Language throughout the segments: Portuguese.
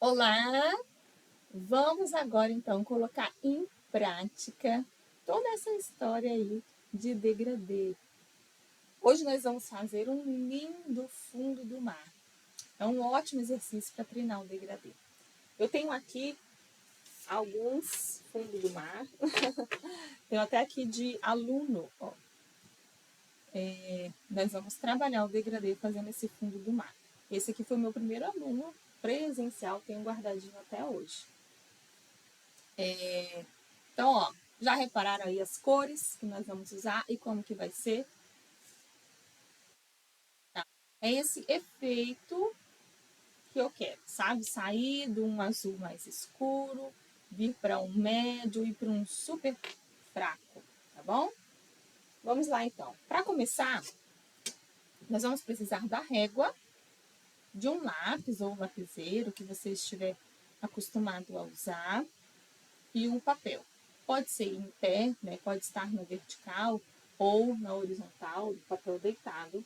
Olá! Vamos agora então colocar em prática toda essa história aí de degradê. Hoje nós vamos fazer um lindo fundo do mar. É um ótimo exercício para treinar o degradê. Eu tenho aqui alguns fundos do mar. Tenho até aqui de aluno. Ó. Nós vamos trabalhar o degradê fazendo esse fundo do mar. Esse aqui foi o meu primeiro aluno presencial, tenho guardadinho até hoje. Então, ó, já repararam aí as cores que nós vamos usar e como que vai ser? Tá? É esse efeito que eu quero, sabe? Sair de um azul mais escuro, vir para um médio e para um super fraco, tá bom? Vamos lá então. Para começar, nós vamos precisar da régua, de um lápis ou lapiseiro que você estiver acostumado a usar e um papel. Pode ser em pé, né? Pode estar na vertical ou na horizontal, do papel deitado.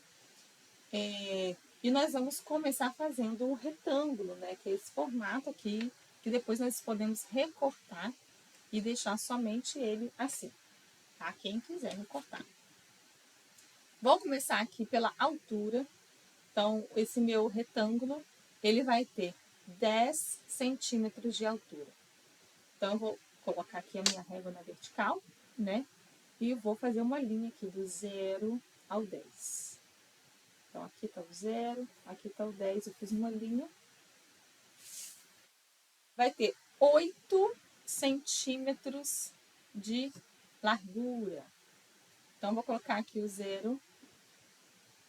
E nós vamos começar fazendo o retângulo, né? Que é esse formato aqui, que depois nós podemos recortar e deixar somente ele assim, tá? Quem quiser recortar. Vou começar aqui pela altura. Então, esse meu retângulo, ele vai ter 10 centímetros de altura. Então, eu vou colocar aqui a minha régua na vertical, né? E vou fazer uma linha aqui do 0 ao 10. Então, aqui está o 0, aqui está o 10. Eu fiz uma linha. Vai ter 8 centímetros de largura. Então, vou colocar aqui o 0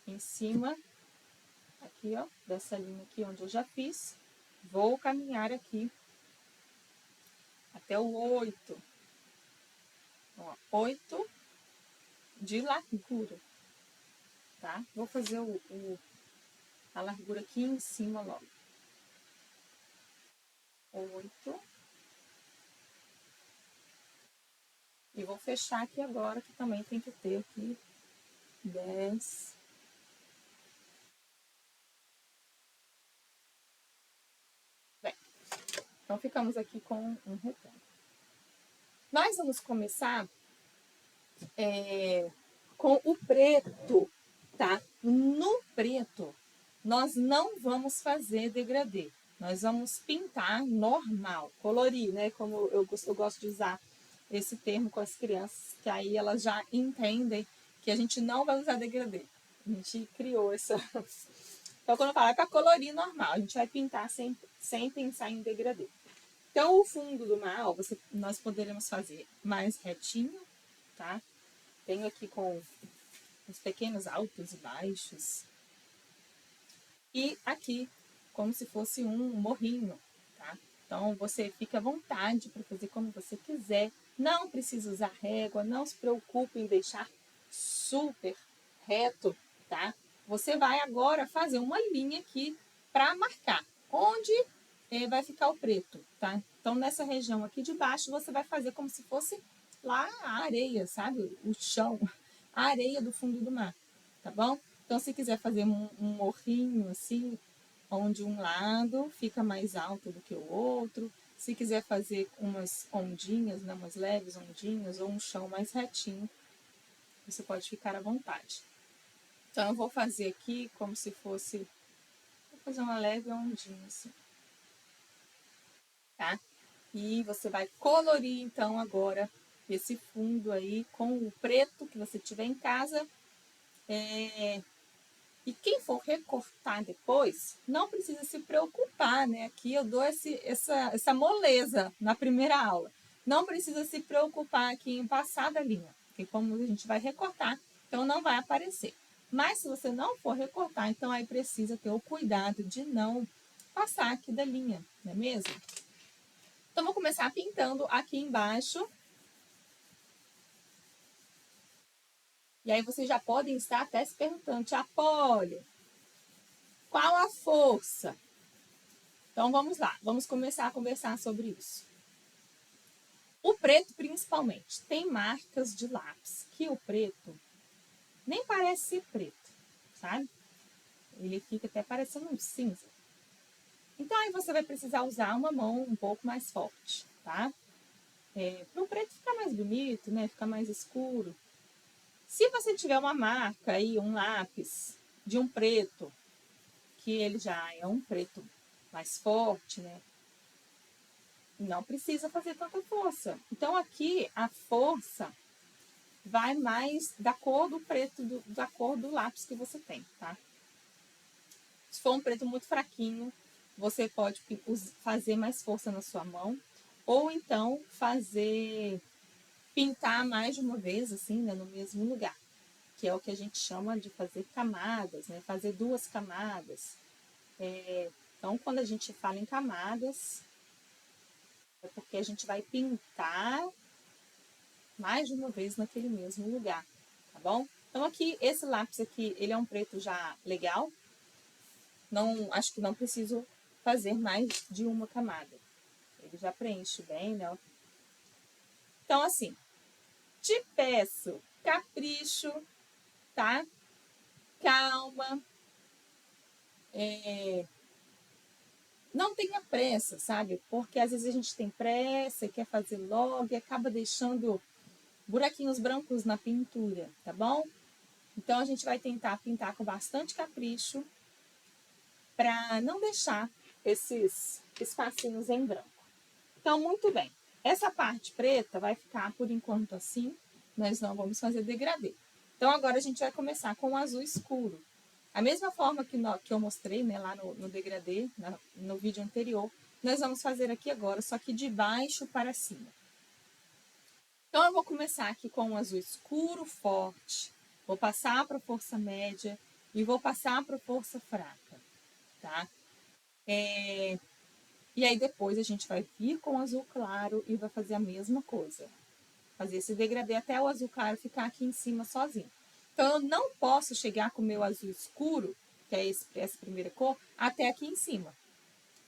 em cima, aqui, ó, dessa linha aqui onde eu já fiz. Vou caminhar aqui até o 8. Ó, 8 de largura, tá? Vou fazer a largura aqui em cima logo. 8. E vou fechar aqui agora, que também tem que ter aqui 10. Bem, então ficamos aqui com um retângulo. Nós vamos começar com o preto, tá? No preto, nós não vamos fazer degradê. Nós vamos pintar normal, colorir, né? Como eu gosto de usar esse termo com as crianças, que aí elas já entendem que a gente não vai usar degradê. A gente criou essa. Então, quando eu falo é para colorir normal, a gente vai pintar sem pensar em degradê. Então, o fundo do mar, nós poderemos fazer mais retinho, tá? Tenho aqui com os pequenos altos e baixos. E aqui, como se fosse um morrinho, tá? Então, você fica à vontade para fazer como você quiser. Não precisa usar régua, não se preocupe em deixar super reto, tá? Você vai agora fazer uma linha aqui para marcar onde vai ficar o preto, tá? Então, nessa região aqui de baixo, você vai fazer como se fosse lá a areia, sabe? O chão, a areia do fundo do mar, tá bom? Então, se quiser fazer um morrinho assim, onde um lado fica mais alto do que o outro, se quiser fazer umas ondinhas, né, umas leves ondinhas, ou um chão mais retinho, você pode ficar à vontade. Então, eu vou fazer aqui como se fosse, vou fazer uma leve ondinha assim, tá? E você vai colorir, então, agora esse fundo aí com o preto que você tiver em casa. E quem for recortar depois, não precisa se preocupar, né? Aqui eu dou essa moleza na primeira aula. Não precisa se preocupar aqui em passar da linha, porque como a gente vai recortar, então não vai aparecer. Mas se você não for recortar, então aí precisa ter o cuidado de não passar aqui da linha, não é mesmo? Então, vou começar pintando aqui embaixo. E aí vocês já podem estar até se perguntando, Tia Polly, qual a força? Então, vamos lá. Vamos começar a conversar sobre isso. O preto, principalmente, tem marcas de lápis, que o preto nem parece ser preto, sabe? Ele fica até parecendo um cinza. Então, aí você vai precisar usar uma mão um pouco mais forte, tá? Para o preto ficar mais bonito, né? Ficar mais escuro. Se você tiver uma marca aí, um lápis de um preto, que ele já é um preto mais forte, né? Não precisa fazer tanta força. Então, aqui, a força vai mais da cor do preto, da cor do lápis que você tem, tá? Se for um preto muito fraquinho, você pode fazer mais força na sua mão. Ou então, pintar mais de uma vez, assim, né, no mesmo lugar. Que é o que a gente chama de fazer camadas, né? Fazer 2 camadas. Então, quando a gente fala em camadas, é porque a gente vai pintar mais de uma vez naquele mesmo lugar, tá bom? Então, aqui, esse lápis aqui, ele é um preto já legal. Não, acho que não preciso fazer mais de uma camada. Ele já preenche bem, né? Então, assim, te peço capricho, tá? Calma. Não tenha pressa, sabe? Porque às vezes a gente tem pressa e quer fazer logo e acaba deixando buraquinhos brancos na pintura, tá bom? Então a gente vai tentar pintar com bastante capricho para não deixar esses espacinhos em branco. Então, muito bem. Essa parte preta vai ficar por enquanto assim. Nós não vamos fazer degradê. Então, agora a gente vai começar com o azul escuro. A mesma forma que eu mostrei, né, lá no degradê, no vídeo anterior, nós vamos fazer aqui agora, só que de baixo para cima. Então, eu vou começar aqui com o azul escuro forte. Vou passar para a força média e vou passar para a força fraca, tá? E aí depois a gente vai vir com o azul claro e vai fazer a mesma coisa. Fazer esse degradê até o azul claro ficar aqui em cima sozinho. Então, eu não posso chegar com o meu azul escuro, que é essa primeira cor, até aqui em cima.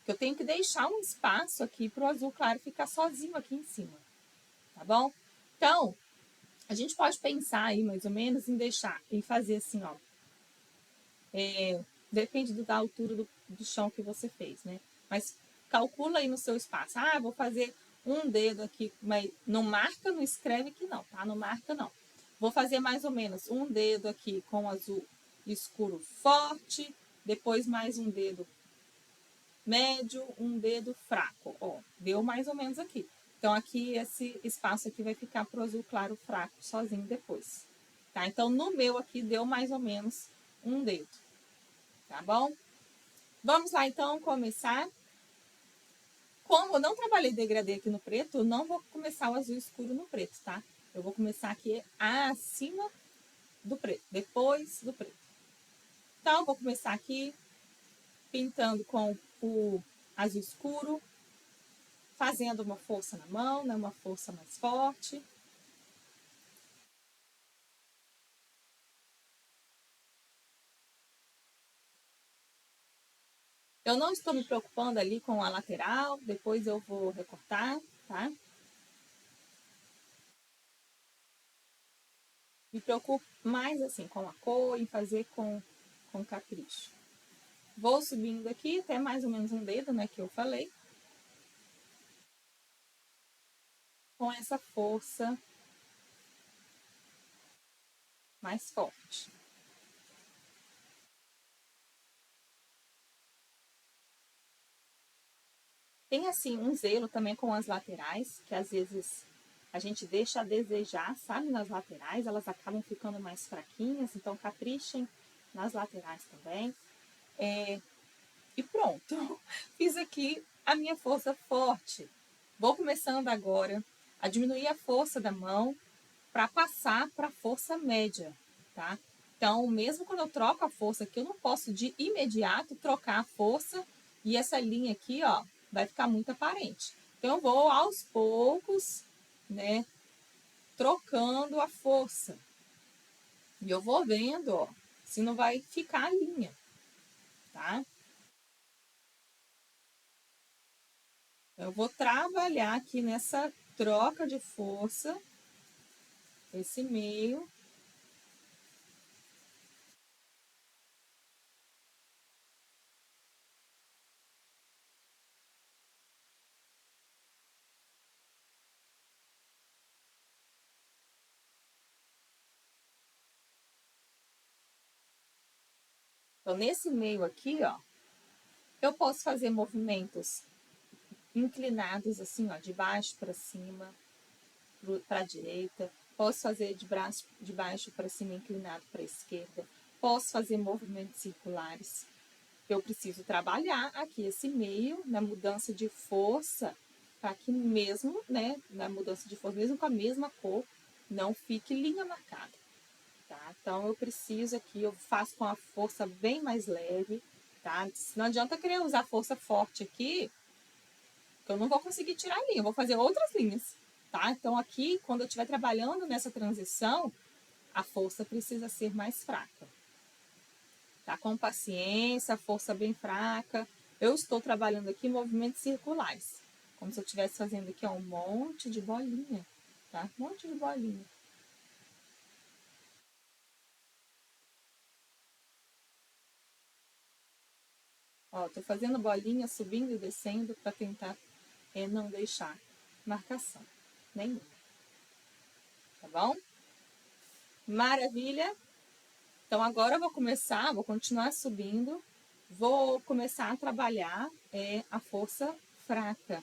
Eu tenho que deixar um espaço aqui para o azul claro ficar sozinho aqui em cima. Tá bom? Então, a gente pode pensar aí, mais ou menos, em deixar, em fazer assim, ó. Depende da altura do chão que você fez, né? Mas calcula aí no seu espaço. Ah, vou fazer um dedo aqui, mas não marca, não escreve que não, tá? Não marca, não. Vou fazer mais ou menos um dedo aqui com azul escuro forte, depois mais um dedo médio, um dedo fraco. Ó, deu mais ou menos aqui. Então, aqui, esse espaço aqui vai ficar pro azul claro fraco sozinho depois. Tá? Então, no meu aqui, deu mais ou menos um dedo. Tá bom? Vamos lá, então, começar. Como eu não trabalhei degradê aqui no preto, eu não vou começar o azul escuro no preto, tá? Eu vou começar aqui acima do preto, depois do preto. Então, eu vou começar aqui pintando com o azul escuro, fazendo uma força na mão, né? Uma força mais forte. Eu não estou me preocupando ali com a lateral, depois eu vou recortar, tá? Me preocupo mais assim com a cor e fazer com capricho. Vou subindo aqui até mais ou menos um dedo, né, que eu falei. Com essa força mais forte. Tem assim um zelo também com as laterais, que às vezes a gente deixa a desejar, sabe, nas laterais, elas acabam ficando mais fraquinhas, então caprichem nas laterais também. E pronto, fiz aqui a minha força forte. Vou começando agora a diminuir a força da mão para passar para a força média, tá? Então, mesmo quando eu troco a força aqui, eu não posso de imediato trocar a força e essa linha aqui, ó, vai ficar muito aparente. Então, eu vou aos poucos, né, trocando a força. E eu vou vendo, ó, se não vai ficar a linha, tá? Eu vou trabalhar aqui nessa troca de força, esse meio. Então, nesse meio aqui, ó, eu posso fazer movimentos inclinados assim, ó, de baixo para cima, para a direita. Posso fazer de braço de baixo para cima, inclinado para a esquerda. Posso fazer movimentos circulares. Eu preciso trabalhar aqui esse meio na mudança de força, para que mesmo, né, na mudança de força, mesmo com a mesma cor, não fique linha marcada. Tá? Então eu preciso aqui, eu faço com a força bem mais leve, tá? Não adianta querer usar força forte aqui, que eu não vou conseguir tirar a linha, eu vou fazer outras linhas, tá? Então aqui, quando eu estiver trabalhando nessa transição, a força precisa ser mais fraca. Tá? Com paciência, força bem fraca. Eu estou trabalhando aqui movimentos circulares, como se eu estivesse fazendo aqui ó, um monte de bolinha, tá? Um monte de bolinha. Ó, tô fazendo bolinha, subindo e descendo para tentar não deixar marcação nenhuma, tá bom? Maravilha! Então agora eu vou começar, vou continuar subindo, vou começar a trabalhar a força fraca,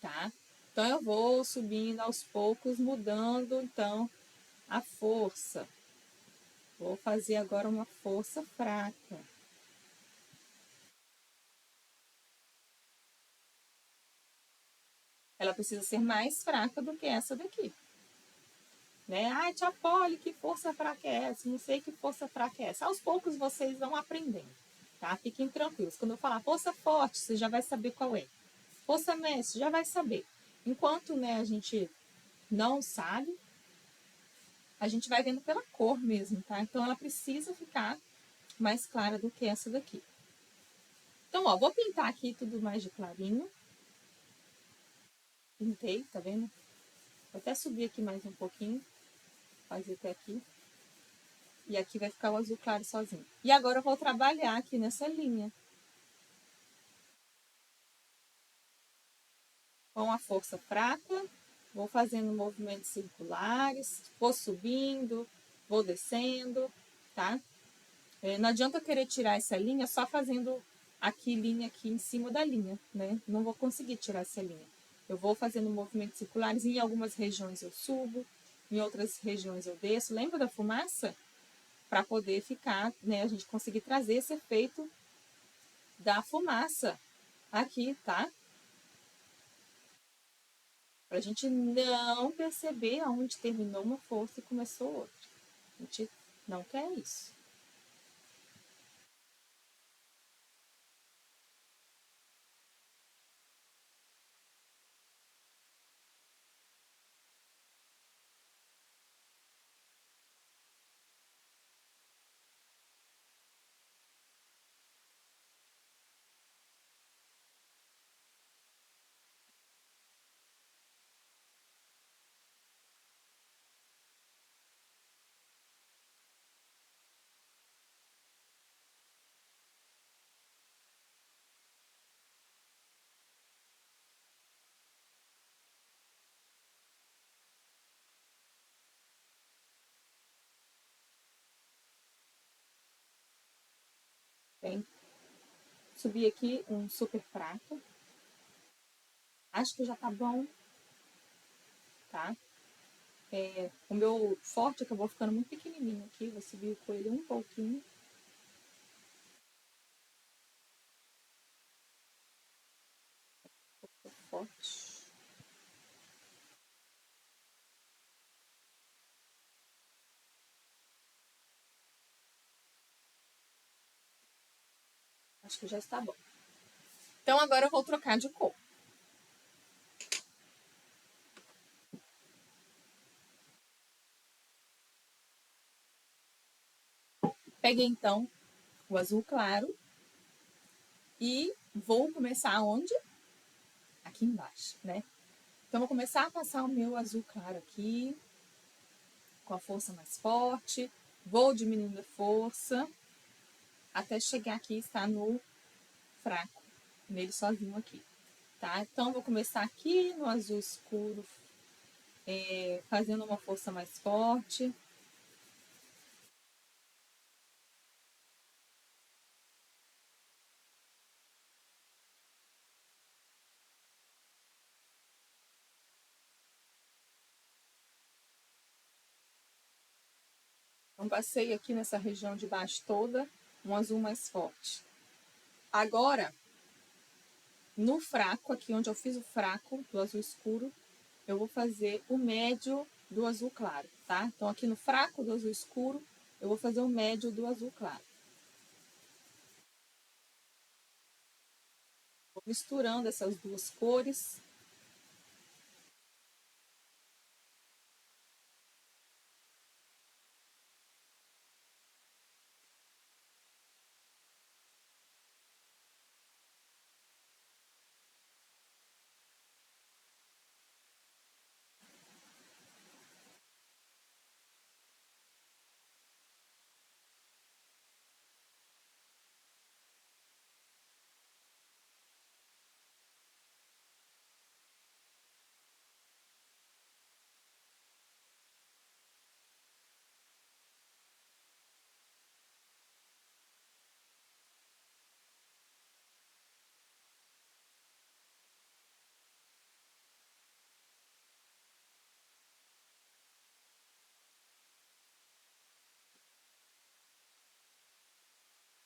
tá? Então eu vou subindo aos poucos, mudando então a força. Vou fazer agora uma força fraca. Ela precisa ser mais fraca do que essa daqui. Né? Ai, tia Polly, que força fraca é essa? Não sei que força fraca é essa. Aos poucos vocês vão aprendendo, tá? Fiquem tranquilos. Quando eu falar força forte, você já vai saber qual é. Força média, já vai saber. Enquanto, né, a gente não sabe, a gente vai vendo pela cor mesmo, tá? Então ela precisa ficar mais clara do que essa daqui. Então, ó, vou pintar aqui tudo mais de clarinho. Pintei, tá vendo? Vou até subir aqui mais um pouquinho. Fazer até aqui. E aqui vai ficar o azul claro sozinho. E agora eu vou trabalhar aqui nessa linha. Com a força fraca, vou fazendo movimentos circulares, vou subindo, vou descendo, tá? Não adianta eu querer tirar essa linha só fazendo aqui linha aqui em cima da linha, né? Não vou conseguir tirar essa linha. Eu vou fazendo movimentos circulares, em algumas regiões eu subo, em outras regiões eu desço. Lembra da fumaça? Para poder ficar, né, a gente conseguir trazer esse efeito da fumaça aqui, tá? Para a gente não perceber aonde terminou uma força e começou outra. A gente não quer isso. Bem, subir aqui um super fraco. Acho que já tá bom, tá? O meu forte acabou ficando muito pequenininho aqui. Vou subir com ele um pouquinho. Forte. Acho que já está bom. Então agora eu vou trocar de cor. Peguei então o azul claro e vou começar onde? Aqui embaixo, né? Então vou começar a passar o meu azul claro aqui, com a força mais forte. Vou diminuindo a força até chegar aqui e estar no fraco, nele sozinho aqui, tá? Então vou começar aqui no azul escuro, fazendo uma força mais forte. Então, passei aqui nessa região de baixo toda, um azul mais forte. Agora, no fraco, aqui onde eu fiz o fraco do azul escuro, eu vou fazer o médio do azul claro, tá? Então, aqui no fraco do azul escuro, eu vou fazer o médio do azul claro. Vou misturando essas duas cores.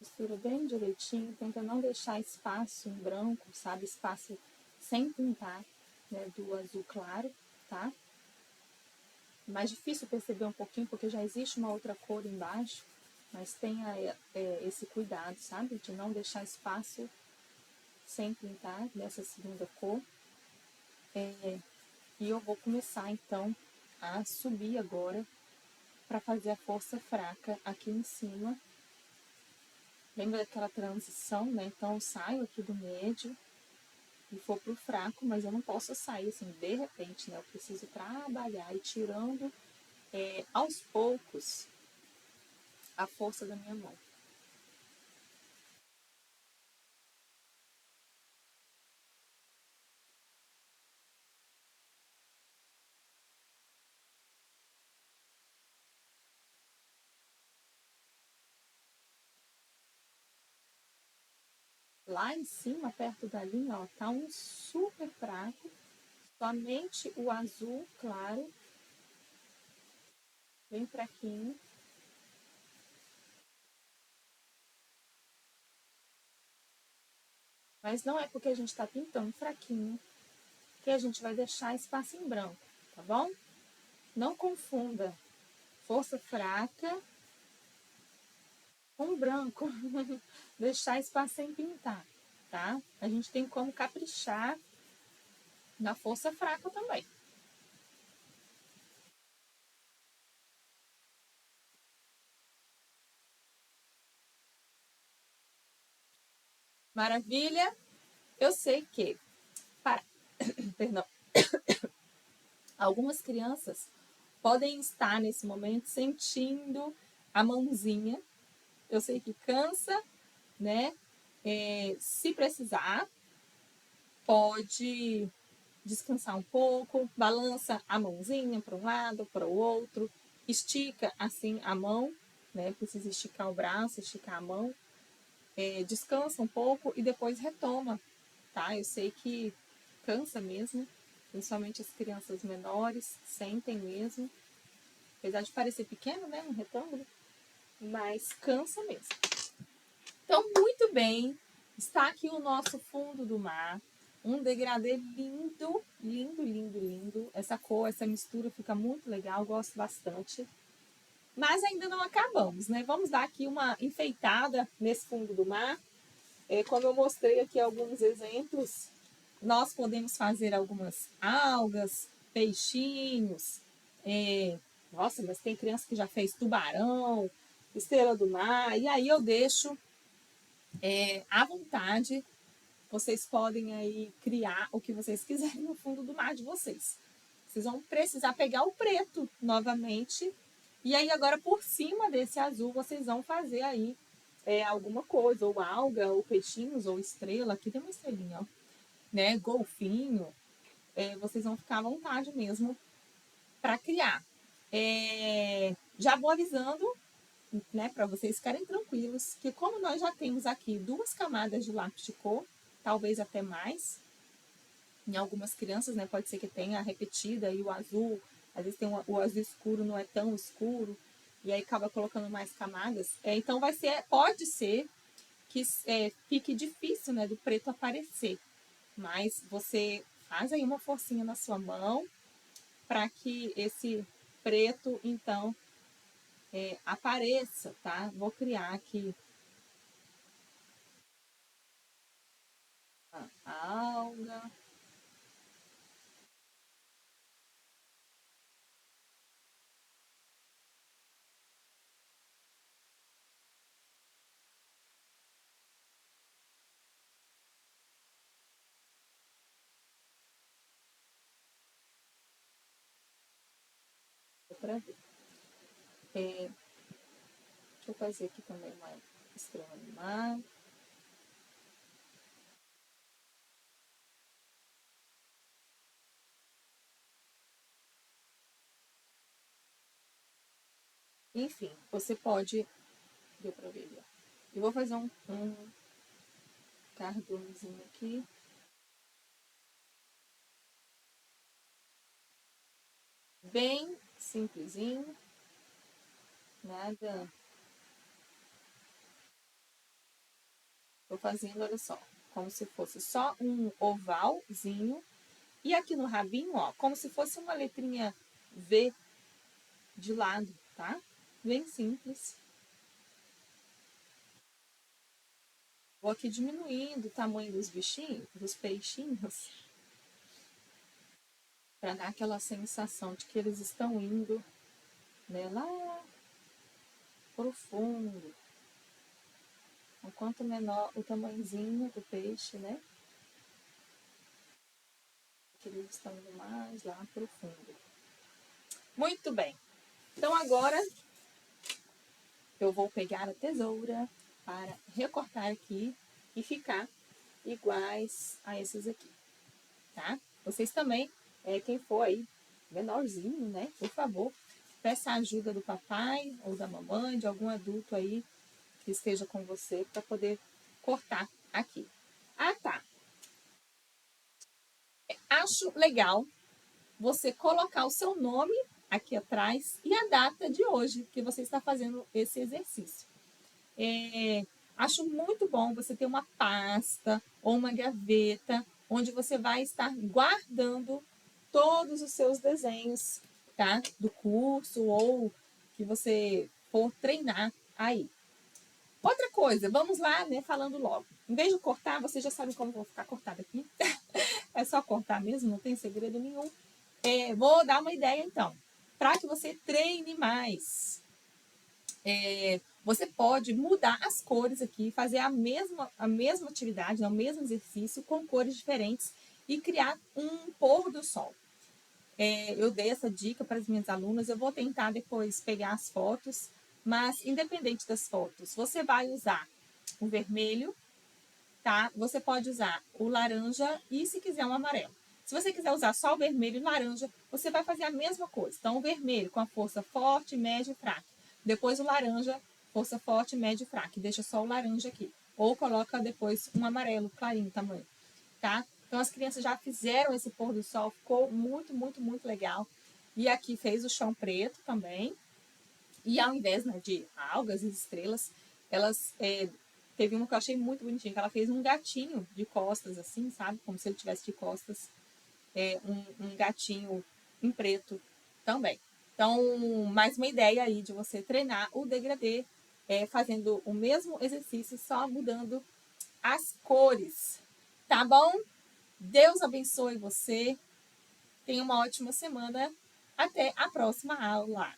Mistura bem direitinho, tenta não deixar espaço em branco, sabe? Espaço sem pintar, né, do azul claro, tá? Mais difícil perceber um pouquinho, porque já existe uma outra cor embaixo, mas tenha esse cuidado, sabe? De não deixar espaço sem pintar dessa segunda cor. E eu vou começar, então, a subir agora para fazer a força fraca aqui em cima. Lembra daquela transição, né? Então, eu saio aqui do médio e for pro fraco, mas eu não posso sair assim, de repente, né? Eu preciso trabalhar e tirando aos poucos a força da minha mão. Lá em cima, perto da linha, ó, tá um super fraco, somente o azul claro, bem fraquinho. Mas não é porque a gente está pintando fraquinho que a gente vai deixar espaço em branco, tá bom? Não confunda força fraca com branco. Deixar espaço sem pintar, tá? A gente tem como caprichar na força fraca também. Maravilha? Eu sei que, para, perdão, algumas crianças podem estar nesse momento sentindo a mãozinha. Eu sei que cansa, né? Se precisar, pode descansar um pouco, balança a mãozinha para um lado, para o outro, estica assim a mão, né? Precisa esticar o braço, esticar a mão, descansa um pouco e depois retoma, tá? Eu sei que cansa mesmo, principalmente as crianças menores sentem mesmo, apesar de parecer pequeno, né? Um retângulo, mas cansa mesmo. Então, muito bem, está aqui o nosso fundo do mar. Um degradê lindo, lindo, lindo, lindo. Essa cor, essa mistura fica muito legal, gosto bastante. Mas ainda não acabamos, né? Vamos dar aqui uma enfeitada nesse fundo do mar. Como eu mostrei aqui alguns exemplos, nós podemos fazer algumas algas, peixinhos. Nossa, mas tem criança que já fez tubarão, estrela do mar. E aí eu deixo à vontade. Vocês podem aí criar o que vocês quiserem no fundo do mar de vocês. Vocês vão precisar pegar o preto novamente. E aí agora por cima desse azul vocês vão fazer aí alguma coisa, ou alga, ou peixinhos, ou estrela. Aqui tem uma estrelinha, ó, né? Golfinho. Vocês vão ficar à vontade mesmo para criar. Já vou avisando, né, para vocês ficarem tranquilos, que como nós já temos aqui duas camadas de lápis de cor, talvez até mais, em algumas crianças, né, pode ser que tenha a repetida e o azul, às vezes tem o azul escuro, não é tão escuro, e aí acaba colocando mais camadas, então pode ser que fique difícil, né, do preto aparecer. Mas você faz aí uma forcinha na sua mão para que esse preto, então, apareça, tá? Vou criar aqui a alga. Para ver. Deixa eu fazer aqui também uma estrela do mar. Enfim, você pode. Deu para ver ali. Eu vou fazer um cardumezinho aqui. Bem simplesinho. Nada. Tô fazendo, olha só, como se fosse só um ovalzinho. E aqui no rabinho, ó, como se fosse uma letrinha V de lado, tá? Bem simples. Vou aqui diminuindo o tamanho dos bichinhos, dos peixinhos, para dar aquela sensação de que eles estão indo, né, lá pro fundo. Quanto menor o tamanhozinho do peixe, né? Que eles estão indo mais lá pro fundo. Muito bem. Então agora eu vou pegar a tesoura para recortar aqui e ficar iguais a esses aqui, tá? Vocês também, quem for aí menorzinho, né? Por favor, peça a ajuda do papai ou da mamãe, de algum adulto aí que esteja com você para poder cortar aqui. Ah, tá. Acho legal você colocar o seu nome aqui atrás e a data de hoje que você está fazendo esse exercício. Acho muito bom você ter uma pasta ou uma gaveta onde você vai estar guardando todos os seus desenhos, tá? Do curso ou que você for treinar aí. Outra coisa, vamos lá, né? Falando logo. Em vez de cortar, vocês já sabem como vou ficar cortada aqui. É só cortar mesmo, não tem segredo nenhum. Vou dar uma ideia então, para que você treine mais. Você pode mudar as cores aqui, fazer a mesma atividade, o mesmo exercício, com cores diferentes e criar um pôr do sol. Eu dei essa dica para as minhas alunas, eu vou tentar depois pegar as fotos, mas independente das fotos, você vai usar o vermelho, tá? Você pode usar o laranja e, se quiser, um amarelo. Se você quiser usar só o vermelho e laranja, você vai fazer a mesma coisa. Então, o vermelho com a força forte, média e fraca. Depois o laranja, força forte, média e fraca. Deixa só o laranja aqui. Ou coloca depois um amarelo clarinho tamanho, tá? Então, as crianças já fizeram esse pôr do sol, ficou muito, muito, muito legal. E aqui fez o chão preto também. E ao invés, né, de algas e estrelas, elas teve uma que eu achei muito bonitinha, que ela fez um gatinho de costas, assim, sabe? Como se ele tivesse de costas, um gatinho em preto também. Então, mais uma ideia aí de você treinar o degradê, fazendo o mesmo exercício, só mudando as cores. Tá bom? Deus abençoe você. Tenha uma ótima semana. Até a próxima aula.